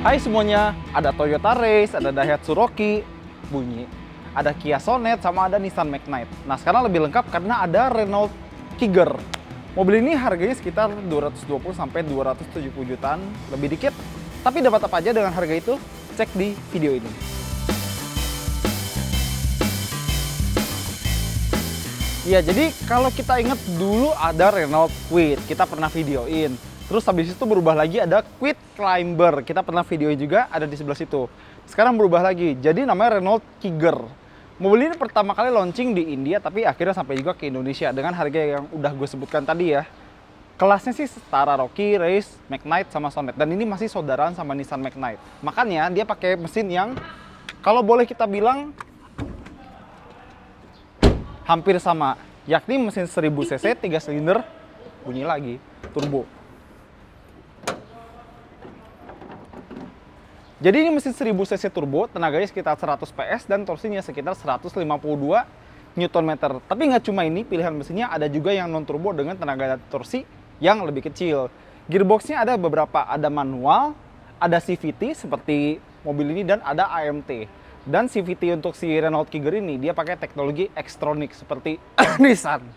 Hai semuanya, ada Toyota Race, ada Daihatsu Rocky, bunyi. Ada Kia Sonet, sama ada Nissan Magnite. Nah sekarang lebih lengkap karena ada Renault Kiger. Mobil ini harganya sekitar 220 sampai 270 jutaan, lebih dikit. Tapi dapat apa aja dengan harga itu? Cek di video ini. Ya, jadi kalau kita ingat dulu ada Renault Kwid, kita pernah videoin. Terus habis itu berubah lagi ada Kwid Climber, kita pernah videoin juga, ada di sebelah situ. Sekarang berubah lagi, jadi namanya Renault Kiger. Mobil ini pertama kali launching di India, tapi akhirnya sampai juga ke Indonesia dengan harga yang udah gue sebutkan tadi ya. Kelasnya sih setara Rocky, Race, Magnite, sama Sonet. Dan ini masih saudaraan sama Nissan Magnite. Makanya dia pakai mesin yang kalau boleh kita bilang hampir sama, yakni mesin 1000 cc 3 silinder, bunyi lagi, turbo. Jadi ini mesin 1000 cc turbo, tenaganya sekitar 100 PS dan torsinya sekitar 152 Nm. Tapi nggak cuma ini pilihan mesinnya, ada juga yang non turbo dengan tenaga torsi yang lebih kecil. Gearboxnya ada beberapa, ada manual, ada CVT seperti mobil ini dan ada AMT. Dan CVT untuk si Renault Kiger ini dia pakai teknologi Xtronic seperti Nissan.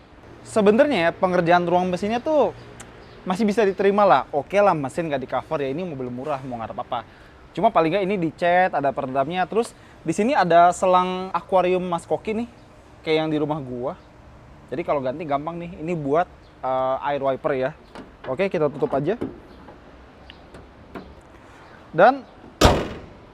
Sebenarnya pengerjaan ruang mesinnya tuh masih bisa diterima lah. Oke lah, mesin nggak di cover ya, ini mobil murah mau ngarep apa. Cuma paling nggak ini dicat, ada peredamnya. Terus di sini ada selang akuarium Mas Koki nih, kayak yang di rumah gua. Jadi kalau ganti gampang nih. Ini buat air wiper ya. Oke, kita tutup aja. Dan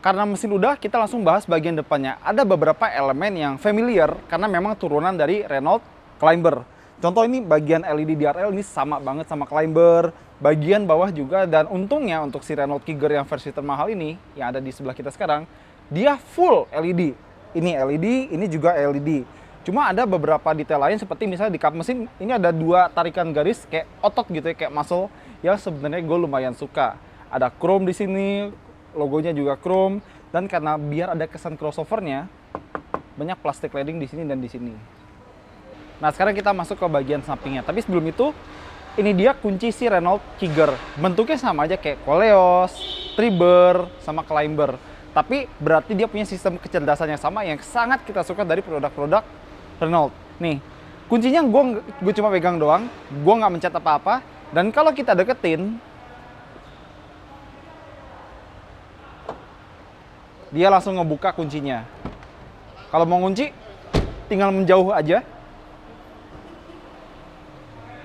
karena mesin udah, kita langsung bahas bagian depannya. Ada beberapa elemen yang familiar karena memang turunan dari Renault Climber. Contoh ini bagian LED DRL ini sama banget sama Climber. Bagian bawah juga, dan untungnya untuk si Renault Kiger yang versi termahal ini yang ada di sebelah kita sekarang, dia full LED. Ini LED, ini juga LED. Cuma ada beberapa detail lain seperti misalnya di kap mesin ini ada dua tarikan garis kayak otot gitu ya, kayak muscle, yang sebenarnya gue lumayan suka. Ada chrome di sini, logonya juga chrome, dan karena biar ada kesan crossovernya, banyak plastik cladding di sini dan di sini. Nah sekarang kita masuk ke bagian sampingnya. Tapi sebelum itu, ini dia kunci si Renault Kiger. Bentuknya sama aja kayak Koleos, Triber, sama Climber. Tapi berarti dia punya sistem kecerdasan yang sama yang sangat kita suka dari produk-produk Renault. Nih, kuncinya gue cuma pegang doang, gue nggak mencet apa-apa. Dan kalau kita deketin, dia langsung ngebuka kuncinya. Kalau mau ngunci, tinggal menjauh aja.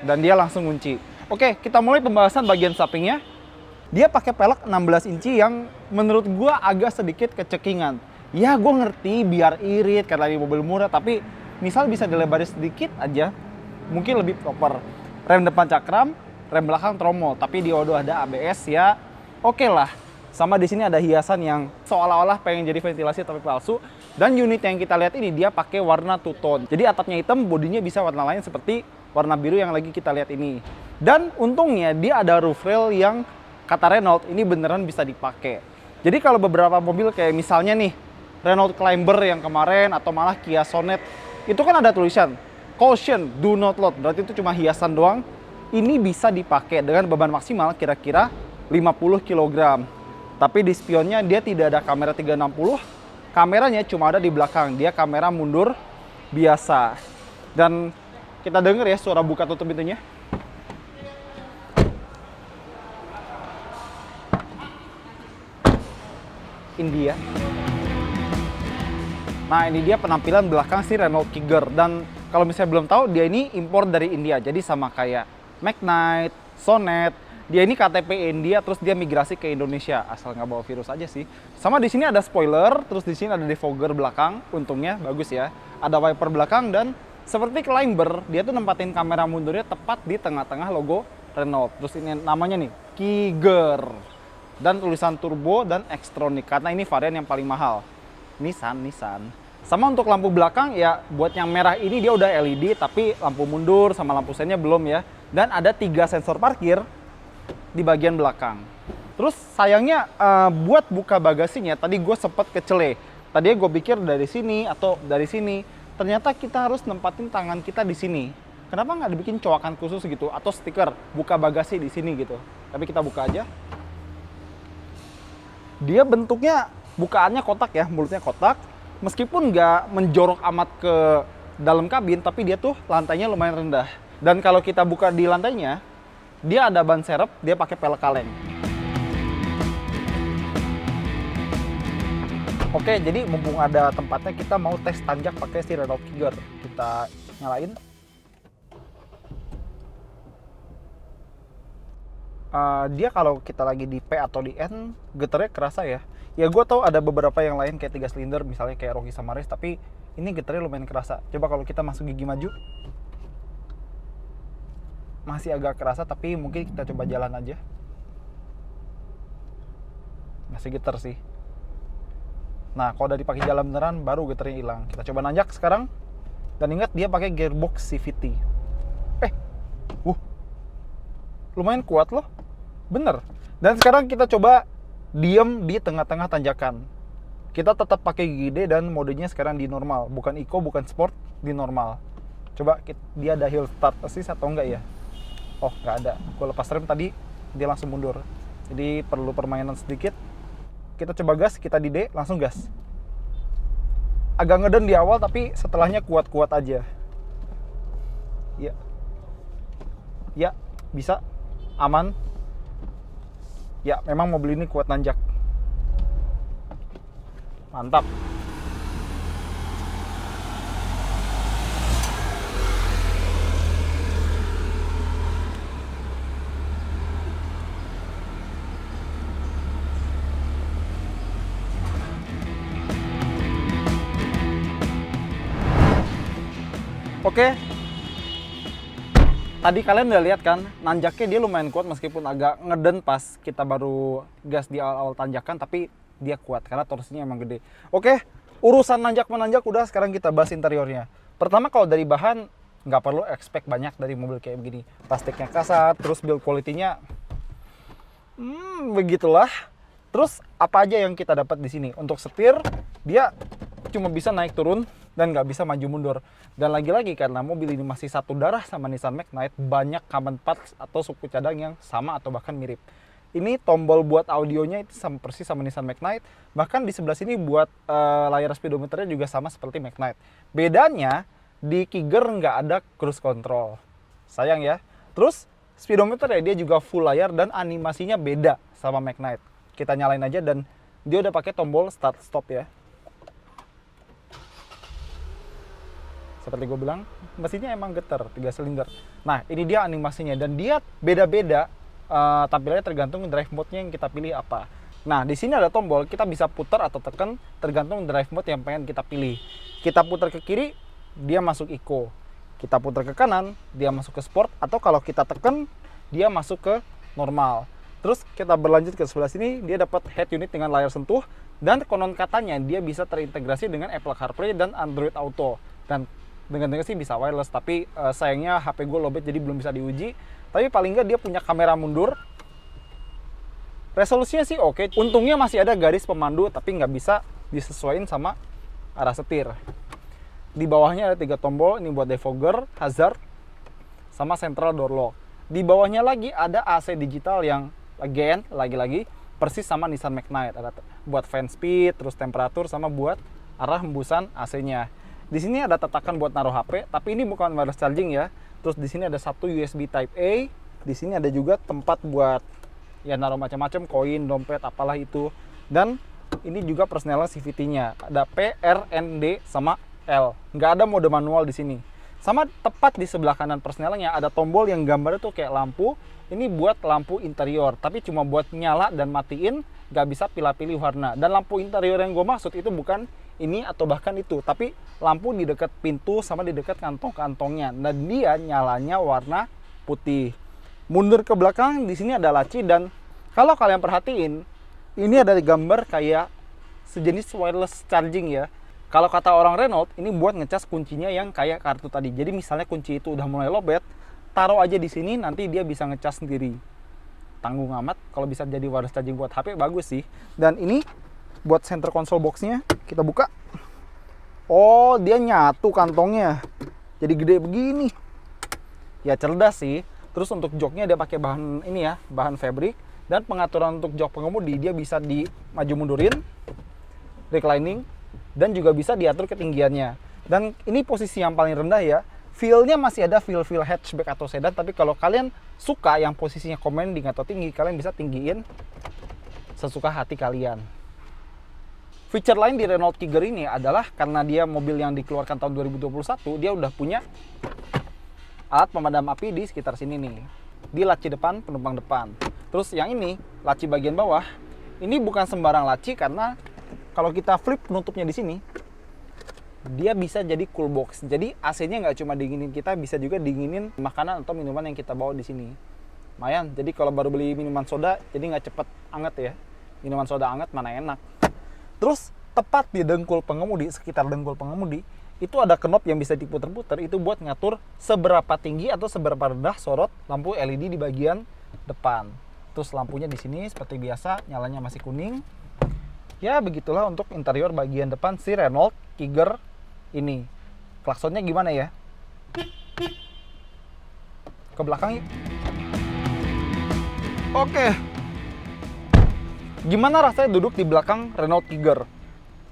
Dan dia langsung kunci. Oke, kita mulai pembahasan bagian sampingnya. Dia pakai pelek 16 inci yang menurut gua agak sedikit kecekingan. Ya, gua ngerti biar irit karena ini mobil murah, tapi misal bisa dilebarin sedikit aja, mungkin lebih proper. Rem depan cakram, rem belakang tromol, tapi di Odo ada ABS ya. Oke lah. Sama di sini ada hiasan yang seolah-olah pengen jadi ventilasi tapi palsu. Dan unit yang kita lihat ini dia pakai warna two tone. Jadi atapnya hitam, bodinya bisa warna lain seperti warna biru yang lagi kita lihat ini. Dan untungnya dia ada roof rail yang kata Renault ini beneran bisa dipakai. Jadi kalau beberapa mobil kayak misalnya nih Renault Climber yang kemarin atau malah Kia Sonet, itu kan ada tulisan caution do not load, berarti itu cuma hiasan doang. Ini bisa dipakai dengan beban maksimal kira-kira 50 kg. Tapi di spionnya dia tidak ada kamera 360, kameranya cuma ada di belakang, dia kamera mundur biasa. Dan kita denger ya suara buka tutup pintunya. India. Nah ini dia penampilan belakang si Renault Kiger. Dan kalau misalnya belum tahu, dia ini impor dari India. Jadi sama kayak Magnite, Sonet, dia ini KTP India, terus dia migrasi ke Indonesia. Asal nggak bawa virus aja sih. Sama di sini ada spoiler, terus di sini ada defogger belakang. Untungnya bagus ya. Ada wiper belakang dan seperti Climber, dia tuh nempatin kamera mundurnya tepat di tengah-tengah logo Renault. Terus ini namanya nih, Kiger. Dan tulisan turbo dan Xtronic, karena ini varian yang paling mahal. Nissan. Sama untuk lampu belakang, ya buat yang merah ini dia udah LED, tapi lampu mundur sama lampu sennya belum ya. Dan ada 3 sensor parkir di bagian belakang. Terus sayangnya buat buka bagasinya, tadi gue sempet kecele. Tadinya gue pikir dari sini atau dari sini. Ternyata kita harus nempatin tangan kita di sini. Kenapa nggak dibikin coakan khusus gitu atau stiker buka bagasi di sini gitu? Tapi kita buka aja. Dia bentuknya bukaannya kotak ya, mulutnya kotak. Meskipun nggak menjorok amat ke dalam kabin, tapi dia tuh lantainya lumayan rendah. Dan kalau kita buka di lantainya, dia ada ban serep, dia pakai pelek kaleng. Oke, jadi mumpung ada tempatnya, kita mau tes tanjak pakai si Renault Kiger. Kita nyalain. Dia kalau kita lagi di P atau di N, getarnya kerasa ya. Ya gue tau ada beberapa yang lain kayak 3 silinder, misalnya kayak Rocky sama Race, tapi ini getarnya lumayan kerasa. Coba kalau kita masuk gigi maju, masih agak kerasa, tapi mungkin kita coba jalan aja. Masih getar sih. Nah, kalau udah dipakai jalan beneran, baru getarnya hilang. Kita coba nanjak sekarang. Dan ingat, dia pakai gearbox CVT. Lumayan kuat loh. Bener. Dan sekarang kita coba diem di tengah-tengah tanjakan. Kita tetap pakai gigi D dan modenya sekarang di normal. Bukan eco, bukan sport, di normal. Coba dia ada hill start assist atau enggak ya? Oh, nggak ada. Gue lepas rem tadi, dia langsung mundur. Jadi perlu permainan sedikit. Kita coba gas, kita di D, langsung gas. Agak ngeden di awal, tapi setelahnya kuat-kuat aja. Ya, bisa, aman. Ya, memang mobil ini kuat nanjak. Mantap. Oke, tadi kalian udah lihat kan, nanjaknya dia lumayan kuat meskipun agak ngeden pas kita baru gas di awal-awal tanjakan, tapi dia kuat karena torsinya emang gede. Oke, urusan nanjak-menanjak udah, sekarang kita bahas interiornya. Pertama, kalau dari bahan, nggak perlu expect banyak dari mobil kayak begini. Plastiknya kasar, terus build quality-nya begitulah. Terus apa aja yang kita dapat di sini? Untuk setir, dia cuma bisa naik turun dan nggak bisa maju mundur. Dan lagi-lagi karena mobil ini masih satu darah sama Nissan Magnite, banyak common parts atau suku cadang yang sama atau bahkan mirip. Ini tombol buat audionya itu sama persis sama Nissan Magnite. Bahkan di sebelah sini buat layar speedometernya juga sama seperti Magnite. Bedanya di Kiger nggak ada cruise control. Sayang ya. Terus speedometer ya dia juga full layar dan animasinya beda sama Magnite. Kita nyalain aja dan dia udah pakai tombol start stop ya. Seperti gue bilang, mesinnya emang getar, 3 silinder. Nah, ini dia animasinya dan dia beda-beda tampilannya tergantung drive mode-nya yang kita pilih apa. Nah, di sini ada tombol, kita bisa putar atau tekan tergantung drive mode yang pengen kita pilih. Kita putar ke kiri, dia masuk eco. Kita putar ke kanan, dia masuk ke sport, atau kalau kita tekan, dia masuk ke normal. Terus kita berlanjut ke sebelah sini, dia dapat head unit dengan layar sentuh, dan konon katanya dia bisa terintegrasi dengan Apple CarPlay dan Android Auto. Dan dengar-dengar sih bisa wireless, tapi sayangnya HP gue lowbat jadi belum bisa diuji. Tapi paling nggak dia punya kamera mundur. Resolusinya sih oke. Untungnya masih ada garis pemandu, tapi nggak bisa disesuaikan sama arah setir. Di bawahnya ada 3 tombol, ini buat defogger, hazard, sama central door lock. Di bawahnya lagi ada AC digital yang lagi-lagi persis sama Nissan Magnite. Ada buat fan speed, terus temperatur, sama buat arah hembusan AC-nya. Di sini ada tatakan buat naruh HP, tapi ini bukan wireless charging ya. Terus di sini ada satu USB Type A. Di sini ada juga tempat buat ya naruh macam-macam, koin, dompet, apalah itu. Dan ini juga persnelan CVT-nya. Ada P, R, N, D, sama L. Nggak ada mode manual di sini. Sama tepat di sebelah kanan persnelannya ada tombol yang gambarnya tuh kayak lampu. Ini buat lampu interior, tapi cuma buat nyala dan matiin, nggak bisa pilih-pilih warna. Dan lampu interior yang gue maksud itu bukan ini atau bahkan itu, tapi lampu di dekat pintu sama di dekat kantong-kantongnya. Dan dia nyalanya warna putih. Mundur ke belakang, di sini ada laci, dan kalau kalian perhatiin, ini ada gambar kayak sejenis wireless charging ya. Kalau kata orang Renault, ini buat ngecas kuncinya yang kayak kartu tadi. Jadi misalnya kunci itu udah mulai lowbat, taruh aja di sini, nanti dia bisa ngecas sendiri. Tanggung amat, kalau bisa jadi wireless charging buat HP bagus sih. Dan ini buat center console box-nya, kita buka. Oh, dia nyatu kantongnya. Jadi gede begini. Ya cerdas sih. Terus untuk joknya dia pakai bahan ini ya, bahan fabric. Dan pengaturan untuk jok pengemudi, dia bisa di maju mundurin, reclining, dan juga bisa diatur ketinggiannya. Dan ini posisi yang paling rendah ya. Feel-nya masih ada feel hatchback atau sedan, tapi kalau kalian suka yang posisinya commanding atau tinggi, kalian bisa tinggiin sesuka hati kalian. Feature lain di Renault Kiger ini adalah karena dia mobil yang dikeluarkan tahun 2021, dia udah punya alat pemadam api di sekitar sini nih. Di laci depan, penumpang depan. Terus yang ini, laci bagian bawah, ini bukan sembarang laci karena kalau kita flip penutupnya di sini, dia bisa jadi cool box. Jadi AC-nya nggak cuma dinginin kita, bisa juga dinginin makanan atau minuman yang kita bawa di sini. Lumayan. Jadi kalau baru beli minuman soda, jadi nggak cepet anget ya. Minuman soda anget mana enak. Terus tepat di dengkul pengemudi, sekitar dengkul pengemudi, itu ada knob yang bisa diputer-puter. Itu buat ngatur seberapa tinggi atau seberapa rendah sorot lampu LED di bagian depan. Terus lampunya di sini seperti biasa, nyalanya masih kuning. Ya begitulah untuk interior bagian depan si Renault Kiger ini. Klaksonnya gimana ya? Ke belakang yuk. Oke. Gimana rasanya duduk di belakang Renault Kiger?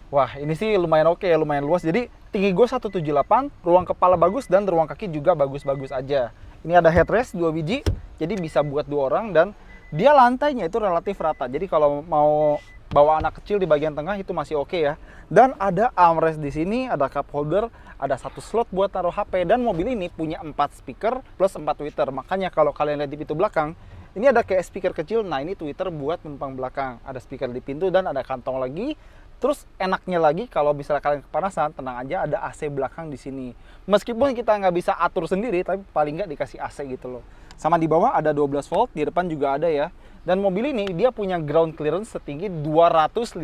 Wah, ini sih lumayan oke ya, lumayan luas. Jadi tinggi gue 178, ruang kepala bagus dan ruang kaki juga bagus-bagus aja. Ini ada headrest 2 biji, jadi bisa buat 2 orang dan dia lantainya itu relatif rata. Jadi kalau mau bawa anak kecil di bagian tengah itu masih oke ya. Dan ada armrest di sini, ada cup holder, ada 1 slot buat taruh HP, dan mobil ini punya 4 speaker plus 4 tweeter. Makanya kalau kalian lihat di pintu belakang, ini ada kayak speaker kecil. Nah, ini tweeter buat penumpang belakang. Ada speaker di pintu dan ada kantong lagi. Terus enaknya lagi kalau misalnya kalian kepanasan, tenang aja, ada AC belakang di sini. Meskipun kita nggak bisa atur sendiri, tapi paling nggak dikasih AC gitu loh. Sama di bawah ada 12 volt, di depan juga ada ya. Dan mobil ini dia punya ground clearance setinggi 205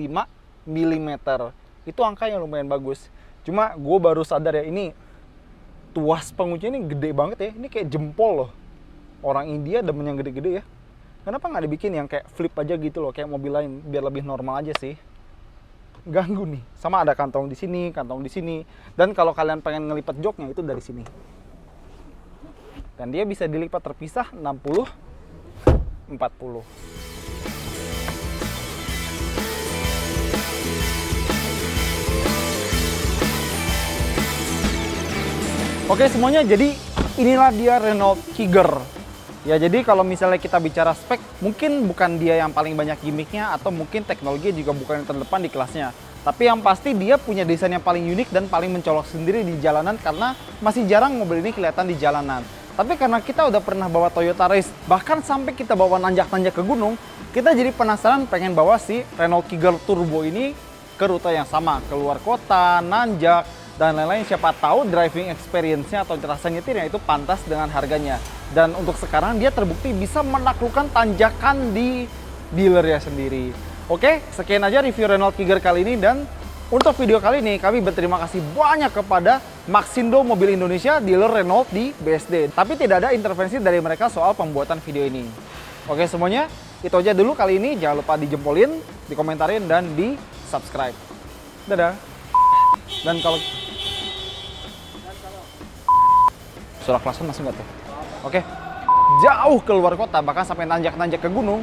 mm. Itu angka yang lumayan bagus. Cuma gue baru sadar ya, ini tuas penguncinya ini gede banget ya. Ini kayak jempol loh. Orang India demen yang gede-gede ya. Kenapa nggak dibikin yang kayak flip aja gitu loh, kayak mobil lain, biar lebih normal aja sih. Ganggu nih. Sama ada kantong di sini, kantong di sini. Dan kalau kalian pengen ngelipat joknya itu dari sini. Dan dia bisa dilipat terpisah 60 40. Oke semuanya, jadi inilah dia Renault Kiger. Ya jadi kalau misalnya kita bicara spek, mungkin bukan dia yang paling banyak gimmicknya, atau mungkin teknologi juga bukan yang terdepan di kelasnya. Tapi yang pasti dia punya desain yang paling unik dan paling mencolok sendiri di jalanan, karena masih jarang mobil ini kelihatan di jalanan. Tapi karena kita udah pernah bawa Toyota Race, bahkan sampai kita bawa nanjak-nanjak ke gunung, kita jadi penasaran pengen bawa si Renault Kiger Turbo ini ke rute yang sama, keluar kota, nanjak, dan lain-lain. Siapa tahu driving experience-nya atau rasa nyetirnya itu pantas dengan harganya. Dan untuk sekarang dia terbukti bisa menaklukkan tanjakan di dealernya sendiri. Oke, sekian aja review Renault Kiger kali ini, dan untuk video kali ini kami berterima kasih banyak kepada Maxindo Mobil Indonesia, dealer Renault di BSD. Tapi tidak ada intervensi dari mereka soal pembuatan video ini. Oke semuanya, itu aja dulu kali ini. Jangan lupa dijempolin, dikomentarin, dan di subscribe. Dadah. Dan kalau suara klason masuk nggak tuh? Oke, jauh keluar kota, bahkan sampai nanjak-nanjak ke gunung,